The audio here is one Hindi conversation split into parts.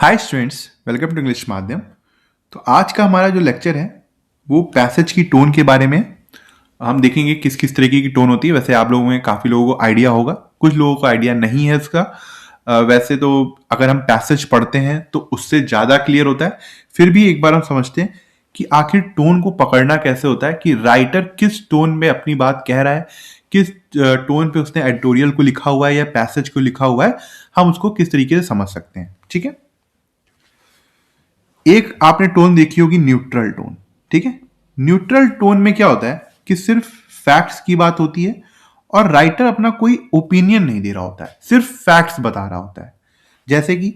Hi students, welcome to English माध्यम। तो आज का हमारा जो लेक्चर है वो पैसेज की टोन के बारे में। हम देखेंगे किस किस तरीके की टोन होती है। वैसे आप लोगों में काफ़ी लोगों को आइडिया होगा, कुछ लोगों को आइडिया नहीं है इसका। वैसे तो अगर हम पैसेज पढ़ते हैं तो उससे ज़्यादा क्लियर होता है। फिर भी एक बार हम समझते हैं कि आखिर टोन को पकड़ना कैसे होता है, कि राइटर किस टोन में अपनी बात कह रहा है, किस टोन पे उसने एडिटोरियल को लिखा हुआ है या पैसेज को लिखा हुआ है, हम उसको किस तरीके से समझ सकते हैं। ठीक है, एक आपने टोन देखी होगी न्यूट्रल टोन। ठीक है, न्यूट्रल टोन में क्या होता है कि सिर्फ फैक्ट्स की बात होती है और राइटर अपना कोई ओपिनियन नहीं दे रहा होता है, सिर्फ फैक्ट्स बता रहा होता है। जैसे कि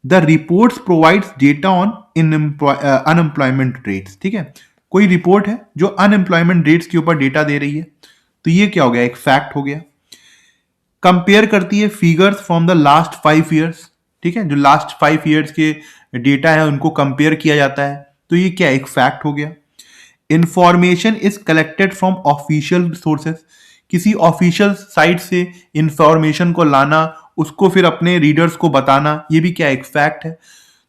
the reports provides data on unemployment rates. ठीक है, कोई रिपोर्ट है जो अनएम्प्लॉयमेंट रेट्स के ऊपर डेटा दे रही है, तो ये क्या हो गया, एक फैक्ट हो गया। कंपेयर करती है figures from the last 5 years. ठीक है, जो लास्ट 5 ईयर्स के डेटा है उनको कंपेयर किया जाता है, तो ये क्या, एक फैक्ट हो गया। Information is collected from official sources, किसी ऑफिशियल साइट से इंफॉर्मेशन को लाना, उसको फिर अपने रीडर्स को बताना, ये भी क्या, एक फैक्ट है।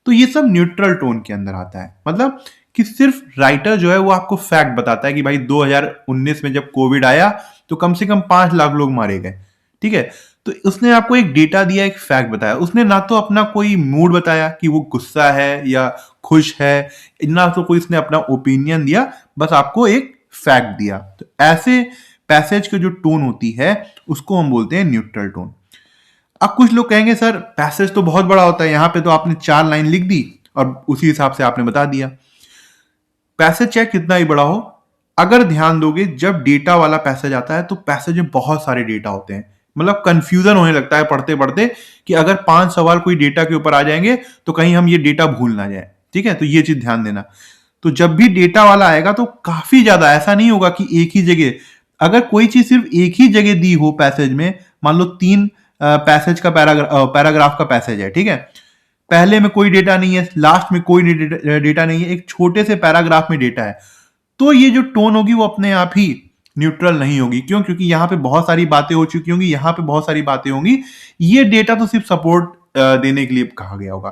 तो ये सब न्यूट्रल टोन के अंदर आता है। मतलब कि सिर्फ राइटर जो है वो आपको फैक्ट बताता है कि भाई 2019 में जब कोविड आया तो कम से कम 5 लाख लोग मारे गए। ठीक है, तो उसने आपको एक डेटा दिया, एक फैक्ट बताया। उसने ना तो अपना कोई मूड बताया कि वो गुस्सा है या खुश है, ना तो कोई उसने अपना ओपिनियन दिया, बस आपको एक फैक्ट दिया। तो ऐसे पैसेज की जो टोन होती है उसको हम बोलते हैं न्यूट्रल टोन। अब कुछ लोग कहेंगे सर पैसेज तो बहुत बड़ा होता है, यहाँ पे तो आपने 4 लाइन लिख दी और उसी हिसाब से आपने बता दिया। पैसेज चाहे कितना ही बड़ा हो, अगर ध्यान दोगे जब डेटा वाला पैसेज आता है तो पैसेज में बहुत सारे डेटा होते हैं। मतलब कंफ्यूजन होने लगता है पढ़ते पढ़ते कि अगर 5 सवाल कोई डेटा के ऊपर आ जाएंगे तो कहीं हम ये डेटा भूल ना जाए। ठीक है, तो ये चीज ध्यान देना। तो जब भी डेटा वाला आएगा तो काफी ज्यादा, ऐसा नहीं होगा कि एक ही जगह, अगर कोई चीज सिर्फ एक ही जगह दी हो पैसेज में, मान लो 3 पैसेज का पैराग्राफ का पैसेज है। ठीक है, पहले में कोई डेटा नहीं है, लास्ट में कोई डेटा नहीं है, एक छोटे से पैराग्राफ में डेटा है, तो ये जो टोन होगी वो अपने आप ही न्यूट्रल नहीं होगी। क्यों? क्योंकि यहां पे बहुत सारी बातें हो चुकी होंगी, यहां पे बहुत सारी बातें होंगी, ये डेटा तो सिर्फ सपोर्ट देने के लिए कहा गया होगा।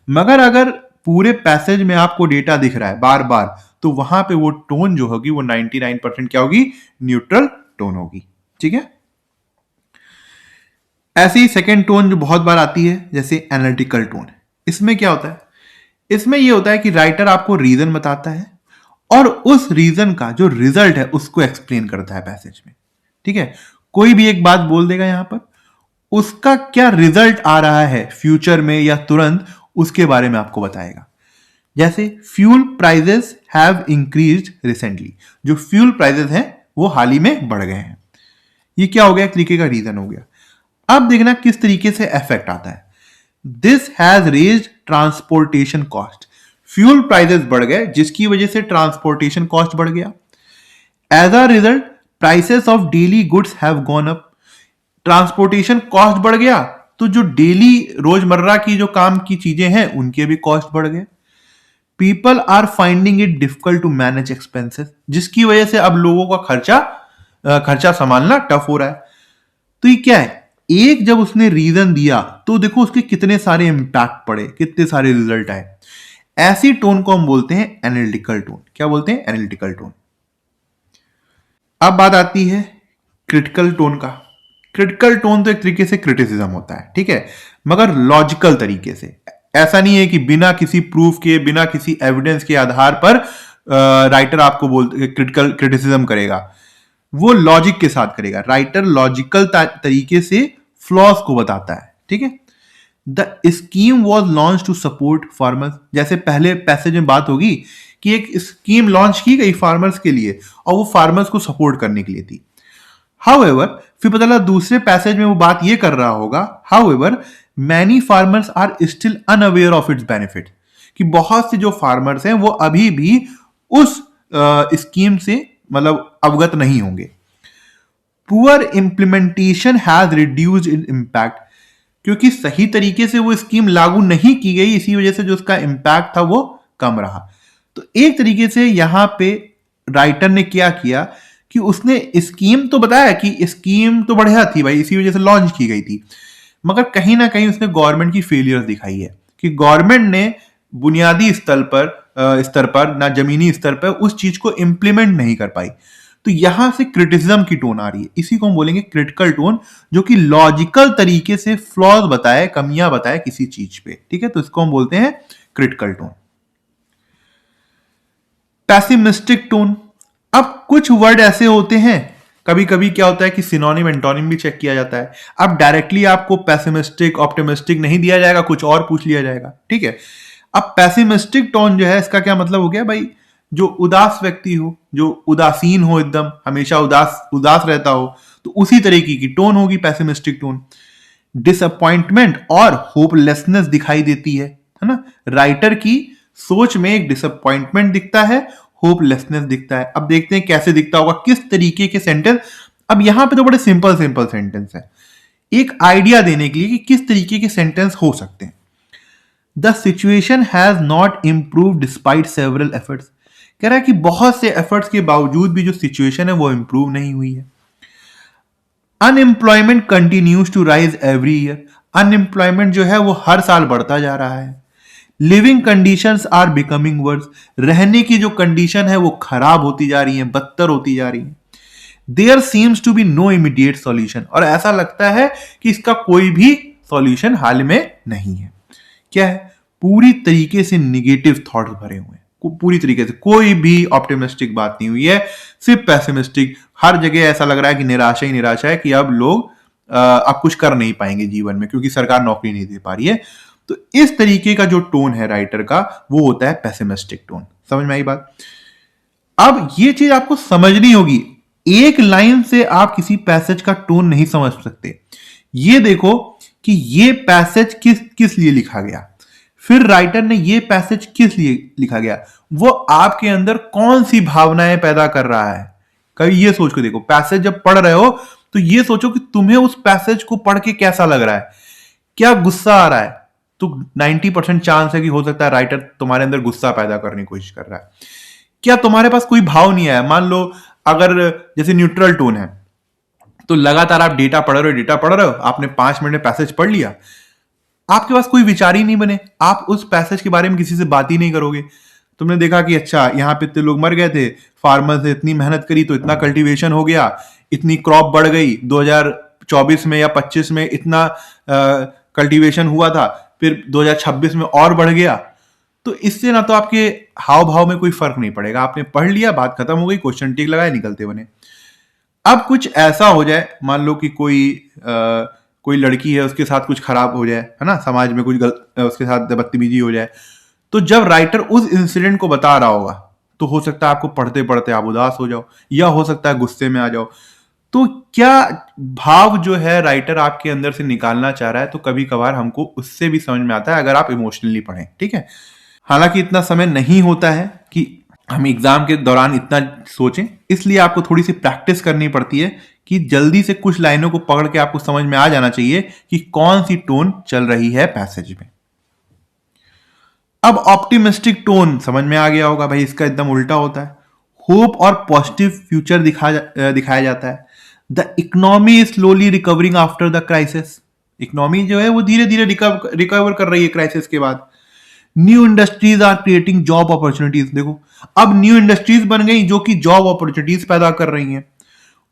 मगर अगर पूरे पैसेज में आपको डेटा दिख रहा है बार बार, तो वहां पे वो टोन जो होगी वो 99% क्या होगी, न्यूट्रल टोन होगी। ठीक है, ऐसे ही सेकेंड टोन जो बहुत बार आती है जैसे एनालिटिकल टोन। इसमें क्या होता है, इसमें यह होता है कि राइटर आपको रीजन बताता है और उस रीजन का जो रिजल्ट है उसको एक्सप्लेन करता है पैसेज में। ठीक है, कोई भी एक बात बोल देगा यहां पर, उसका क्या रिजल्ट आ रहा है फ्यूचर में या तुरंत, उसके बारे में आपको बताएगा। जैसे fuel prices have increased recently, जो फ्यूल प्राइजेस हैं वो हाल ही में बढ़ गए हैं। ये क्या हो गया, एक तरीके का रीजन हो गया। अब देखना किस तरीके से इफेक्ट आता है। This has raised transportation cost, fuel prices बढ़ गए जिसकी वजह से ट्रांसपोर्टेशन कॉस्ट बढ़ गया। As a result prices of daily goods have gone up, transportation cost बढ़ गया तो जो डेली रोजमर्रा की जो काम की चीजें हैं उनके भी कॉस्ट बढ़ गए। People are finding it difficult to manage expenses, जिसकी वजह से अब लोगों का खर्चा संभालना टफ हो रहा है। तो ये क्या है, एक जब उसने रीजन दिया तो देखो उसके कितने सारे इंपैक्ट पड़े, कितने सारे रिजल्ट आए। ऐसी टोन को हम बोलते हैं एनालिटिकल टोन। क्या बोलते हैं, एनालिटिकल टोन। अब बात आती है क्रिटिकल टोन का। क्रिटिकल टोन तो एक तरीके से क्रिटिसिज्म होता है, ठीक है, मगर लॉजिकल तरीके से। ऐसा नहीं है कि बिना किसी प्रूफ के, बिना किसी एविडेंस के आधार पर राइटर आपको क्रिटिकल क्रिटिसिज्म करेगा, वो लॉजिक के साथ करेगा। राइटर लॉजिकल तरीके से फ्लॉज को बताता है। ठीक है, the scheme was launch to support farmers, जैसे पहले पैसेज में बात होगी कि एक स्कीम लॉन्च की गई फार्मर्स के लिए और वो फार्मर्स को सपोर्ट करने के लिए थी। हाउएवर फिर पता लगा दूसरे पैसेज में वो बात ये कर रहा होगा, however many farmers are still unaware of its benefit, कि बहुत से जो फार्मर्स हैं वो अभी भी उस स्कीम से मतलब अवगत नहीं होंगे। Poor implementation has reduced in impact, क्योंकि सही तरीके से वो स्कीम लागू नहीं की गई, इसी वजह से जो उसका इंपैक्ट था वो कम रहा। तो एक तरीके से यहां पे राइटर ने क्या किया कि उसने स्कीम तो बताया कि स्कीम तो बढ़िया थी भाई, इसी वजह से लॉन्च की गई थी, मगर कहीं ना कहीं उसने गवर्नमेंट की फेलियर दिखाई है कि गवर्नमेंट ने बुनियादी स्तर पर ना जमीनी स्तर पर उस चीज को इंप्लीमेंट नहीं कर पाई। तो यहां से क्रिटिसिज्म की टोन आ रही है, इसी को हम बोलेंगे क्रिटिकल टोन, जो कि लॉजिकल तरीके से फ्लॉज बताए, कमियां बताए किसी चीज पे। ठीक है, तो इसको हम बोलते हैं क्रिटिकल टोन। पैसिमिस्टिक टोन, अब कुछ वर्ड ऐसे होते हैं, कभी कभी क्या होता है कि सिनोनिम एंटोनिम भी चेक किया जाता है। अब डायरेक्टली आपको पैसिमिस्टिक ऑप्टिमिस्टिक नहीं दिया जाएगा, कुछ और पूछ लिया जाएगा। ठीक है, अब पैसिमिस्टिक टोन जो है, इसका क्या मतलब हो गया भाई, जो उदास व्यक्ति हो, जो उदासीन हो, एकदम हमेशा उदास उदास रहता हो, तो उसी तरीके की टोन होगी पैसिमिस्टिक टोन। डिसअपॉइंटमेंट और होपलेसनेस दिखाई देती है ना। राइटर की सोच में एक डिसअपॉइंटमेंट दिखता है, होपलेसनेस दिखता है। अब देखते हैं कैसे दिखता होगा, किस तरीके के सेंटेंस। अब यहां पे तो बड़े सिंपल सिंपल सेंटेंस है, एक आइडिया देने के लिए कि किस तरीके के सेंटेंस हो सकते हैं। The situation has not improve despite several efforts, कह रहा है कि बहुत से एफर्ट्स के बावजूद भी जो सिचुएशन है वो इंप्रूव नहीं हुई है। Unemployment continues to rise every year, unemployment जो है वो हर साल बढ़ता जा रहा है। Living conditions are becoming worse, रहने की जो कंडीशन है वो खराब होती जा रही है, बदतर होती जा रही है। There seems to be no immediate solution, और ऐसा लगता है कि इसका कोई भी सॉल्यूशन हाल में नहीं है। क्या है, पूरी तरीके से निगेटिव थॉट्स भरे हुए हैं, पूरी तरीके से कोई भी ऑप्टिमिस्टिक बात नहीं हुई है, सिर्फ पैसिमिस्टिक। हर जगह ऐसा लग रहा है कि निराशा ही निराशा है, कि अब लोग अब कुछ कर नहीं पाएंगे जीवन में, क्योंकि सरकार नौकरी नहीं दे पा रही है। तो इस तरीके का जो टोन है राइटर का, वो होता है पैसिमिस्टिक टोन। समझ में आई बात? अब ये चीज आपको समझनी होगी, एक लाइन से आप किसी पैसेज का टोन नहीं समझ सकते। ये देखो कि ये पैसेज किस किस लिए लिखा गया, फिर राइटर ने ये पैसेज किस लिए लिखा गया, वो आपके अंदर कौन सी भावनाएं पैदा कर रहा है। कभी ये सोच के देखो, पैसेज जब पढ़ रहे हो तो ये सोचो कि तुम्हें उस पैसेज को पढ़ के कैसा लग रहा है, क्या गुस्सा आ रहा है। तो 90% चांस है कि हो सकता है राइटर तुम्हारे अंदर गुस्सा पैदा करने की कोशिश कर रहा है। क्या तुम्हारे पास कोई भाव नहीं आया, मान लो अगर जैसे न्यूट्रल टोन है, तो लगातार आप डेटा पढ़ रहे हो, आपने 5 मिनट में पैसेज पढ़ लिया, आपके पास कोई विचार ही नहीं बने, आप उस पैसेज के बारे में किसी से बात ही नहीं करोगे। तुमने देखा कि अच्छा यहाँ पे इतने लोग मर गए थे, फार्मर्स ने इतनी मेहनत करी तो इतना कल्टीवेशन हो गया, इतनी क्रॉप बढ़ गई, 2024 में या 25 में इतना कल्टीवेशन हुआ था, फिर 2026 में और बढ़ गया। तो इससे ना तो आपके हाव भाव में कोई फर्क नहीं पड़ेगा, आपने पढ़ लिया, बात खत्म हो गई, क्वेश्चन टिक लगाए, निकलते बने। अब कुछ ऐसा हो जाए, मान लो कि कोई लड़की है, उसके साथ कुछ खराब हो जाए, है ना, समाज में कुछ उसके साथ बदतमीजी हो जाए, तो जब राइटर उस इंसिडेंट को बता रहा होगा, तो हो सकता है आपको पढ़ते पढ़ते आप उदास हो जाओ, या हो सकता है गुस्से में आ जाओ। तो क्या भाव जो है राइटर आपके अंदर से निकालना चाह रहा है, तो कभी कभार हमको उससे भी समझ में आता है अगर आप इमोशनली पढ़ें। ठीक है, हालांकि इतना समय नहीं होता है कि हम एग्जाम के दौरान इतना सोचें, इसलिए आपको थोड़ी सी प्रैक्टिस करनी पड़ती है कि जल्दी से कुछ लाइनों को पकड़ के आपको समझ में आ जाना चाहिए कि कौन सी टोन चल रही है पैसेज में। अब ऑप्टिमिस्टिक टोन समझ में आ गया होगा भाई, इसका एकदम उल्टा होता है। होप और पॉजिटिव फ्यूचर दिखाया जाता है। The economy is slowly recovering after the crisis, economy जो है वो धीरे धीरे रिकवर कर रही है क्राइसिस के बाद। New industries are creating job opportunities, देखो अब न्यू इंडस्ट्रीज बन गई जो कि जॉब अपॉर्चुनिटीज पैदा कर रही हैं।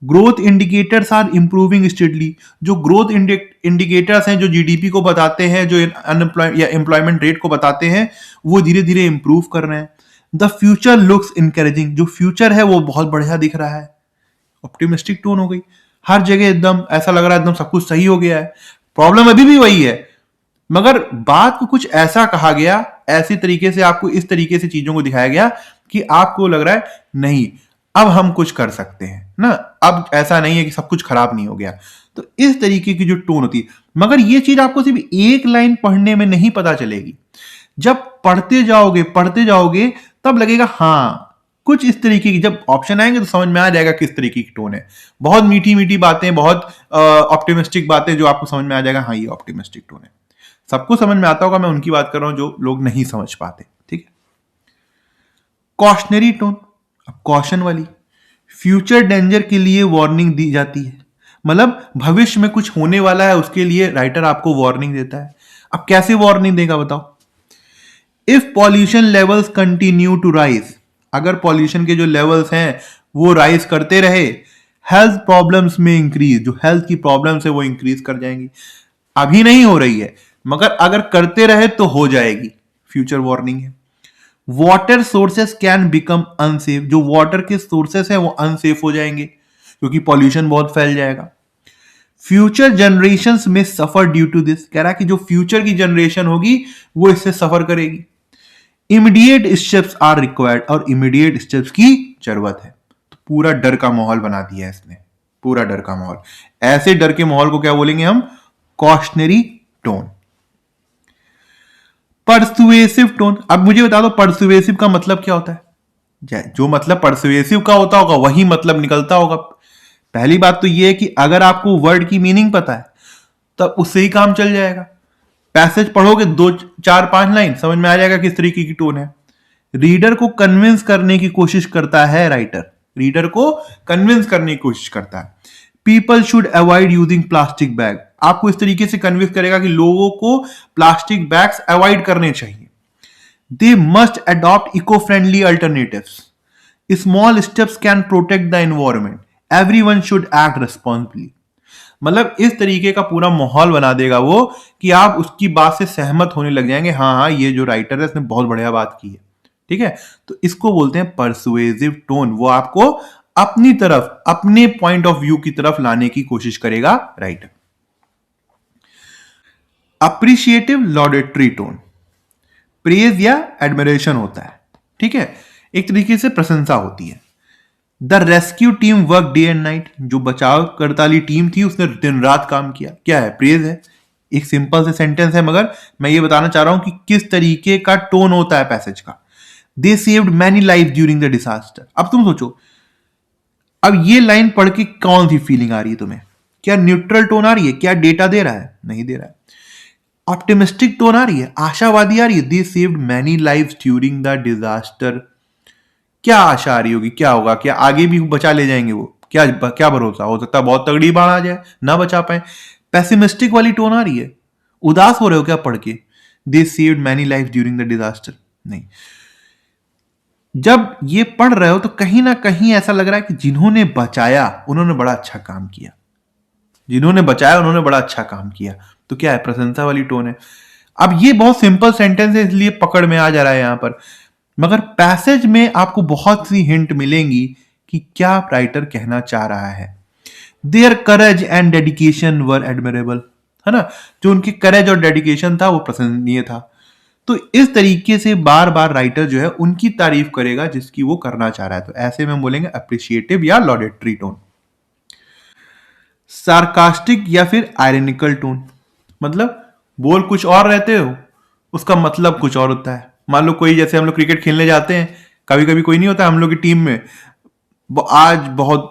Growth indicators are improving steadily, जो ग्रोथ इंडिकेटर्स हैं, जो जीडीपी को बताते हैं, जो या एम्प्लॉयमेंट रेट को बताते हैं, वो धीरे धीरे इंप्रूव कर रहे हैं। द फ्यूचर लुक्स इनकरेजिंग, जो फ्यूचर है वो बहुत बढ़िया दिख रहा है। ऑप्टिमिस्टिक टोन हो गई, हर जगह एकदम ऐसा लग रहा है एकदम सब कुछ सही हो गया है। प्रॉब्लम अभी भी वही है, मगर बात को कुछ ऐसा कहा गया, ऐसी तरीके से आपको इस तरीके से चीजों को दिखाया गया कि आपको लग रहा है नहीं अब हम कुछ कर सकते हैं ना, अब ऐसा नहीं है कि सब कुछ खराब नहीं हो गया। तो इस तरीके की जो टोन होती है, मगर ये चीज आपको सिर्फ एक लाइन पढ़ने में नहीं पता चलेगी, जब पढ़ते जाओगे तब लगेगा हाँ कुछ इस तरीके की, जब ऑप्शन आएंगे तो समझ में आ जाएगा किस तरीके की टोन है। बहुत मीठी मीठी बातें, बहुत ऑप्टिमिस्टिक बातें जो आपको समझ में आ जाएगा हाँ ये ऑप्टिमिस्टिक टोन है। सबको समझ में आता होगा, मैं उनकी बात कर रहा हूं जो लोग नहीं समझ पाते। ठीक है, कॉशनरी टोन, अब कॉशन वाली, फ्यूचर डेंजर के लिए वार्निंग दी जाती है, मतलब भविष्य में कुछ होने वाला है उसके लिए राइटर आपको वार्निंग देता है। अब कैसे वार्निंग देगा बताओ, if pollution levels continue to rise, अगर पॉल्यूशन के जो लेवल्स हैं वो राइज करते रहे, हेल्थ प्रॉब्लम्स में इंक्रीज, जो हेल्थ की प्रॉब्लम्स है वो इंक्रीज कर जाएंगी। अभी नहीं हो रही है मगर अगर करते रहे तो हो जाएगी, फ्यूचर वार्निंग है। Water sources can become unsafe, जो वाटर के सोर्सेस हैं वो अनसेफ हो जाएंगे क्योंकि पॉल्यूशन बहुत फैल जाएगा। फ्यूचर जनरेशन में सफर ड्यू टू दिस, कह रहा है कि जो फ्यूचर की जनरेशन होगी वो इससे सफर करेगी। इमीडिएट स्टेप्स आर रिक्वायर्ड, और इमीडिएट स्टेप्स की जरूरत है। तो पूरा डर का माहौल बना दिया है इसने, पूरा डर का माहौल। ऐसे डर के माहौल को क्या बोलेंगे हम? Cautionary tone. परसुएसिव टोन, अब मुझे बता दो परसुएसिव का मतलब क्या होता है? जो मतलब परसुएसिव का होता होगा वही मतलब निकलता होगा। पहली बात तो यह है कि अगर आपको वर्ड की मीनिंग पता है तब उससे ही काम चल जाएगा। पैसेज पढ़ोगे 2 4 5 लाइन समझ में आ जाएगा किस तरीके की टोन है। रीडर को कन्विंस करने की कोशिश करता है राइटर, रीडर को कन्विंस करने की कोशिश करता है। People should avoid using plastic bag, आपको इस तरीके से कन्विंस करेगा कि लोगों को प्लास्टिक बैग्स अवॉइड करने चाहिए। They must adopt eco friendly alternatives, small steps can protect the environment, everyone should act responsibly. मतलब इस तरीके का पूरा माहौल बना देगा वो कि आप उसकी बात से सहमत होने लग जाएंगे, हाँ हाँ ये जो राइटर है इसने बहुत बढ़िया बात की है। ठीक है, तो इसको बोलते हैं परसुएसिव टोन। वो आपको अपनी तरफ, अपने पॉइंट ऑफ व्यू की तरफ लाने की कोशिश करेगा राइटर। अप्रिशिएटिव लॉडेटरी टोन, प्रेज या एडमिरेशन होता है। ठीक है, एक तरीके से प्रशंसा होती है। The rescue team work day and night, जो बचाव करताली टीम थी उसने दिन रात काम किया, क्या है? प्रेज है। एक सिंपल से सेंटेंस है मगर मैं ये बताना चाह रहा हूं कि किस तरीके का टोन होता है पैसेज का। They saved many life during the disaster. अब तुम सोचो, अब ये लाइन पढ़ के कौन सी फीलिंग आ रही है तुम्हें? क्या न्यूट्रल टोन आ रही है? क्या डेटा दे रहा है? नहीं दे रहा है। ऑप्टिमिस्टिक टोन आ रही है, आशावादी आ रही है। They saved many life during the disaster, क्या आशा आ रही होगी? क्या होगा? क्या आगे भी बचा ले जाएंगे वो? क्या क्या भरोसा? हो सकता है बहुत तगड़ी बाढ़ आ जाए ना बचा पाए। पेसिमिस्टिक वाली टोन आ रही है, उदास हो रहे हो क्या पढ़ के? They saved many life during the disaster, नहीं। जब ये पढ़ रहे हो तो कहीं ना कहीं ऐसा लग रहा है कि जिन्होंने बचाया उन्होंने बड़ा अच्छा काम किया, जिन्होंने बचाया उन्होंने बड़ा अच्छा काम किया। तो क्या है? प्रशंसा वाली टोन है। अब ये बहुत सिंपल सेंटेंस है इसलिए पकड़ में आ जा रहा है यहां पर, मगर पैसेज में आपको बहुत सी हिंट मिलेंगी कि क्या राइटर कहना चाह रहा है। There courage and dedication were admirable, है ना? जो उनकी करेज और डेडिकेशन था वो प्रशंसनीय था। तो इस तरीके से बार बार राइटर जो है उनकी तारीफ करेगा जिसकी वो करना चाह रहा है। तो ऐसे में हम बोलेंगे अप्रिशिएटिव या लॉडेटरी टोन। सार्कास्टिक या फिर आयरनिकल टोन, मतलब बोल कुछ और रहते हो उसका मतलब कुछ और होता है। मान लो कोई, जैसे हम लोग क्रिकेट खेलने जाते हैं, कभी कभी कोई नहीं होता हम लोग की टीम में, आज बहुत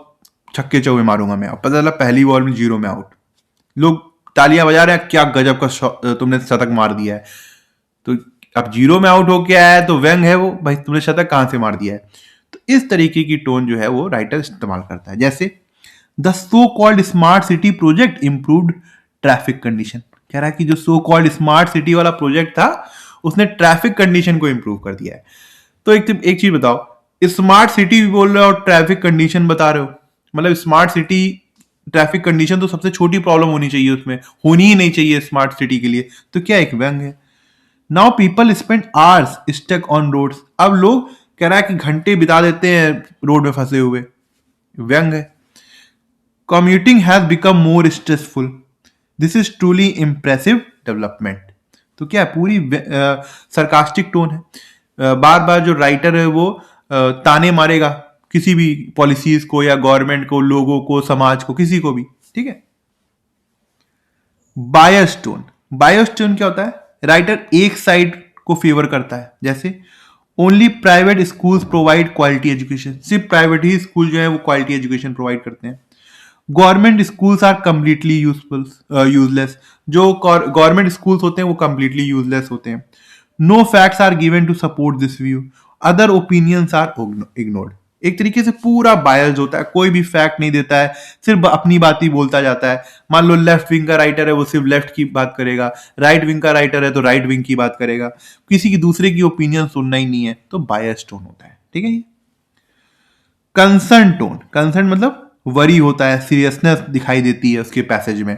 छक्के चौके मारूंगा मैं, पता चला पहली बॉल में 0 में आउट, लोग तालियां बजा रहे हैं, क्या गजब का तुमने शतक मार दिया है। तो अब 0 में आउट होके आया है तो व्यंग है वो, भाई तुमने शतक कहां से मार दिया है। तो इस तरीके की टोन जो है वो राइटर इस्तेमाल करता है। जैसे the so called smart city project improved traffic condition, कह रहा है कि जो सो कॉल्ड स्मार्ट सिटी वाला प्रोजेक्ट था उसने ट्रैफिक कंडीशन को इंप्रूव कर दिया है। तो एक चीज बताओ, स्मार्ट सिटी भी बोल रहे हो और ट्रैफिक कंडीशन बता रहे हो, मतलब स्मार्ट सिटी, ट्रैफिक कंडीशन तो सबसे छोटी प्रॉब्लम होनी चाहिए, उसमें होनी ही नहीं चाहिए स्मार्ट सिटी के लिए। तो क्या एक व्यंग है। Now people spend hours stuck on roads, अब लोग, कह रहा है कि घंटे बिता देते हैं रोड में फंसे हुए, व्यंग है। Commuting has become more stressful, this is truly impressive development. तो क्या पूरी सरकास्टिक टोन है। बार बार जो राइटर है वो ताने मारेगा किसी भी पॉलिसीज को या गवर्नमेंट को, लोगों को, समाज को, किसी को भी। ठीक है। बायस टोन, बायस टोन क्या होता है? राइटर एक साइड को फेवर करता है। जैसे only private schools provide quality education, सिर्फ प्राइवेट ही स्कूल जो है वो क्वालिटी एजुकेशन प्रोवाइड करते हैं। Government schools are completely useless, जो गवर्नमेंट स्कूल्स होते हैं वो कंप्लीटली यूजलेस होते हैं। No facts are given to support this view, other opinions are ignored. एक तरीके से पूरा बायस्ड होता है, कोई भी फैक्ट नहीं देता है, सिर्फ अपनी बात ही बोलता जाता है। मान लो लेफ्ट विंग का राइटर है, वो सिर्फ लेफ्ट की बात करेगा, राइट विंग का राइटर है तो राइट विंग की बात करेगा, किसी की दूसरे की ओपिनियन सुनना ही नहीं है, तो बायस्ड टोन होता है। ठीक है। कंसर्न टोन, कंसर्न मतलब वरी होता है, सीरियसनेस दिखाई देती है उसके पैसेज में।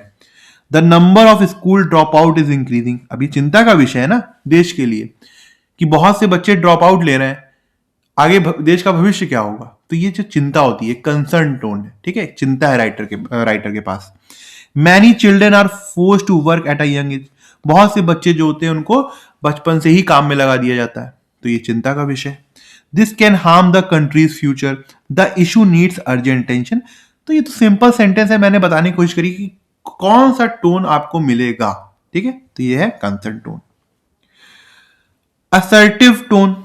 The number of school drop out is increasing, अभी चिंता का विषय है ना देश के लिए कि बहुत से बच्चे ड्रॉप आउट ले रहे हैं, आगे देश का भविष्य क्या होगा। तो ये जो चिंता होती है, कंसर्न टोन है। ठीक है, चिंता है राइटर के पास। Many children are force to work at a young age, बहुत से बच्चे जो होते हैं उनको बचपन से ही काम में लगा दिया जाता है, तो ये चिंता का विषय। This can harm the countries future, the issue needs urgent tension. तो ये तो सिंपल सेंटेंस है, मैंने बताने की कोशिश करी कि कौन सा टोन आपको मिलेगा। ठीक है, तो ये है concern tone. Assertive tone,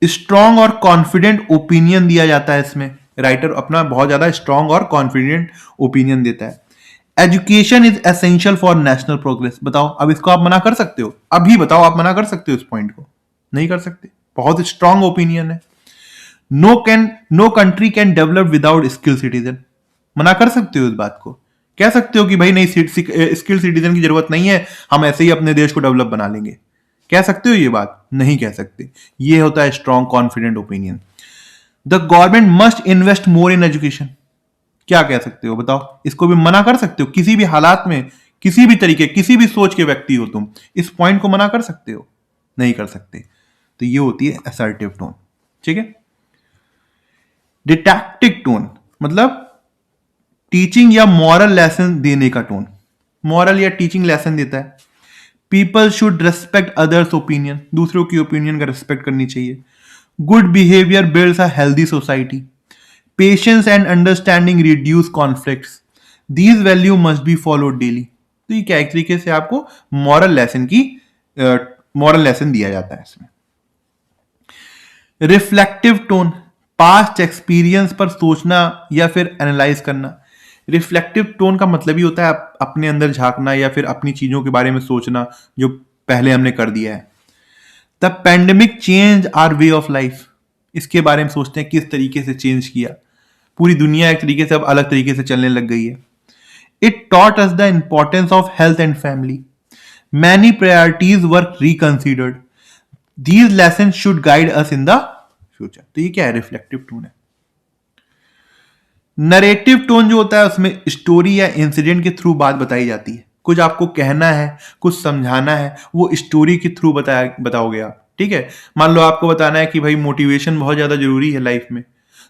strong और कॉन्फिडेंट ओपिनियन दिया जाता है इसमें, राइटर अपना बहुत ज्यादा स्ट्रॉन्ग और कॉन्फिडेंट ओपिनियन देता है। Education is essential for national progress, बताओ अब इसको आप मना कर सकते हो? अभी बताओ, आप मना कर सकते हो इस पॉइंट को? नहीं कर सकते, बहुत स्ट्रॉन्ग ओपिनियन है। No country can develop without skill citizen, मना कर सकते हो इस बात को? कह सकते हो कि भाई नहीं, स्किल सिटीजन की जरूरत नहीं है, हम ऐसे ही अपने देश को डेवलप बना लेंगे? कह सकते हो ये बात? नहीं कह सकते। ये होता है strong confident opinion. The government must invest more in education, क्या कह सकते हो बताओ? इसको भी मना कर सकते हो किसी भी हालात में, किसी भी तरीके, किसी भी सोच के व्यक्ति हो तुम, इस पॉइंट को मना कर सकते हो? नहीं कर सकते। तो ये होती है असर्टिव टोन। ठीक है। डिडैक्टिक टोन मतलब टीचिंग या मॉरल लेसन देने का टोन, मॉरल या टीचिंग लेसन देता है। People should respect others opinion, दूसरों की ओपिनियन का रेस्पेक्ट करनी चाहिए। Good behaviour builds a healthy society. Patience and understanding reduce conflicts. These value must be followed daily. तो ये क्या एक तरीके से आपको मॉरल लेसन दिया जाता है इसमें। रिफ्लेक्टिव टोन, पास्ट एक्सपीरियंस पर सोचना या फिर एनालाइज करना। रिफ्लेक्टिव टोन का मतलब ही होता है अपने अंदर झांकना या फिर अपनी चीजों के बारे में सोचना जो पहले हमने कर दिया है। The pandemic change our way of life, इसके बारे में सोचते हैं किस तरीके से चेंज किया, पूरी दुनिया एक तरीके से अब अलग तरीके से चलने लग गई है। It taught us the importance of health and family. Many priorities were reconsidered. These lesson should guide us in the future. तो ये क्या है? रिफ्लेक्टिव टोन है। नरेटिव टोन जो होता है उसमें स्टोरी या इंसिडेंट के थ्रू बात बताई जाती है, कुछ आपको कहना है, कुछ समझाना है, वो स्टोरी के थ्रू बताओगे आप। ठीक है, मान लो आपको बताना है कि भाई मोटिवेशन बहुत ज्यादा जरूरी है लाइफ में,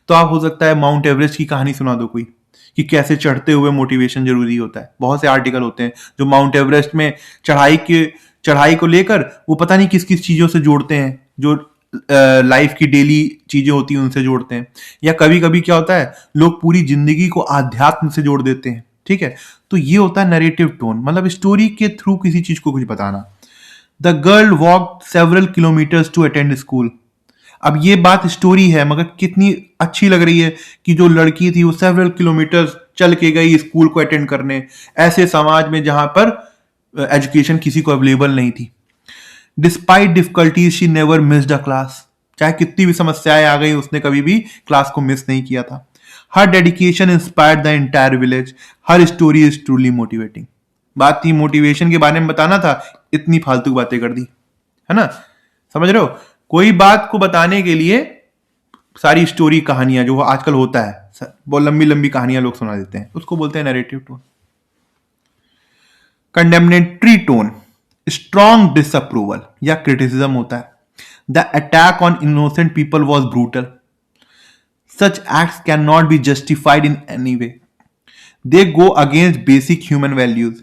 तो आप हो सकता है माउंट एवरेस्ट की कहानी सुना दो कोई, कि कैसे चढ़ते हुए मोटिवेशन जरूरी होता है। बहुत से आर्टिकल होते हैं जो माउंट एवरेस्ट में चढ़ाई को लेकर वो पता नहीं किस किस चीजों से जोड़ते हैं, जो लाइफ की डेली चीजें होती हैं उनसे जोड़ते हैं। या कभी कभी क्या होता है, लोग पूरी जिंदगी को आध्यात्म से जोड़ देते हैं। ठीक है, तो ये होता है नरेटिव टोन, मतलब स्टोरी के थ्रू किसी चीज को कुछ बताना। The girl walk several kilometres to attend school. अब ये बात स्टोरी है, मगर कितनी अच्छी लग रही है कि जो लड़की थी वो सेवरल किलोमीटर्स चल के गई स्कूल को अटेंड करने, ऐसे समाज में जहां पर एजुकेशन किसी को अवेलेबल नहीं थी। Despite difficulties she never missed a class, चाहे कितनी भी समस्याएं आ गई उसने कभी भी क्लास को मिस नहीं किया था। Her dedication inspired the entire village, her story is truly motivating. बात थी मोटिवेशन के बारे में बताना था, इतनी फालतू बातें कर दी, है ना? समझ रहे हो? कोई बात को बताने के लिए सारी स्टोरी कहानियां, जो आजकल होता है बहुत लंबी लंबी कहानियां लोग सुना देते हैं, उसको बोलते हैं narrative tone. Condemnatory tone, strong disapproval या क्रिटिसिज्म होता है। The attack on innocent people was brutal, such acts can not be justified in any way, they go against basic human values,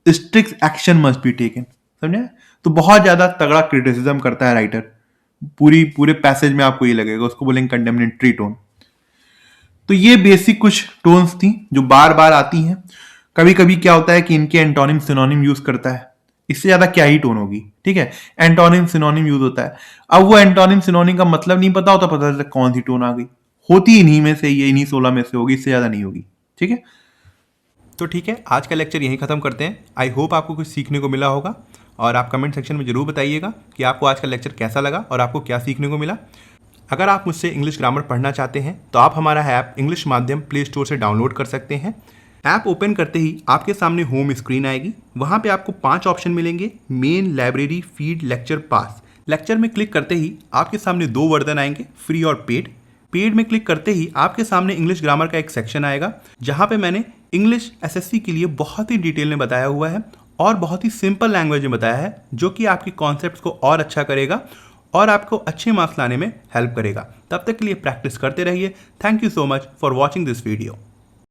strict action must be taken. समझे? तो बहुत ज्यादा तगड़ा क्रिटिसिज्म करता है राइटर, पूरे पैसेज में आपको ये लगेगा, उसको बोलेंगे कंडेमनेटरी टोन। तो ये बेसिक कुछ टोन्स थी जो बार बार आती हैं। कभी कभी क्या होता है कि इनके एंटोनिम सिनोनिम यूज करता है, इससे ज्यादा क्या ही टोन होगी। ठीक है, एंटोनिम सिनोनिम यूज होता है। अब वो एंटोनिम सिनोनिम का मतलब नहीं पता होता, पता चलता कौन सी टोन आ गई, होती इन्हीं में से, ये इन्हीं 16 में से होगी, इससे ज्यादा नहीं होगी। ठीक है, तो ठीक है, आज का लेक्चर यहीं खत्म करते हैं। आई होप आपको कुछ सीखने को मिला होगा, और आप कमेंट सेक्शन में जरूर बताइएगा कि आपको आज का लेक्चर कैसा लगा और आपको क्या सीखने को मिला। अगर आप मुझसे इंग्लिश ग्रामर पढ़ना चाहते हैं तो आप हमारा ऐप इंग्लिश माध्यम प्ले स्टोर से डाउनलोड कर सकते हैं। ऐप ओपन करते ही आपके सामने होम स्क्रीन आएगी। वहाँ पे आपको 5 ऑप्शन मिलेंगे, मेन, लाइब्रेरी, फीड, लेक्चर, पास। लेक्चर में क्लिक करते ही आपके सामने 2 वर्जन आएंगे, फ्री और पेड। पेड में क्लिक करते ही आपके सामने इंग्लिश ग्रामर का एक सेक्शन आएगा जहाँ पे मैंने इंग्लिश एसएससी के लिए बहुत ही डिटेल में बताया हुआ है और बहुत ही सिंपल लैंग्वेज में बताया है, जो कि आपकी कॉन्सेप्ट्स को और अच्छा करेगा और आपको अच्छे मार्क्स लाने में हेल्प करेगा। तब तक के लिए प्रैक्टिस करते रहिए। Thank you so much for watching this video.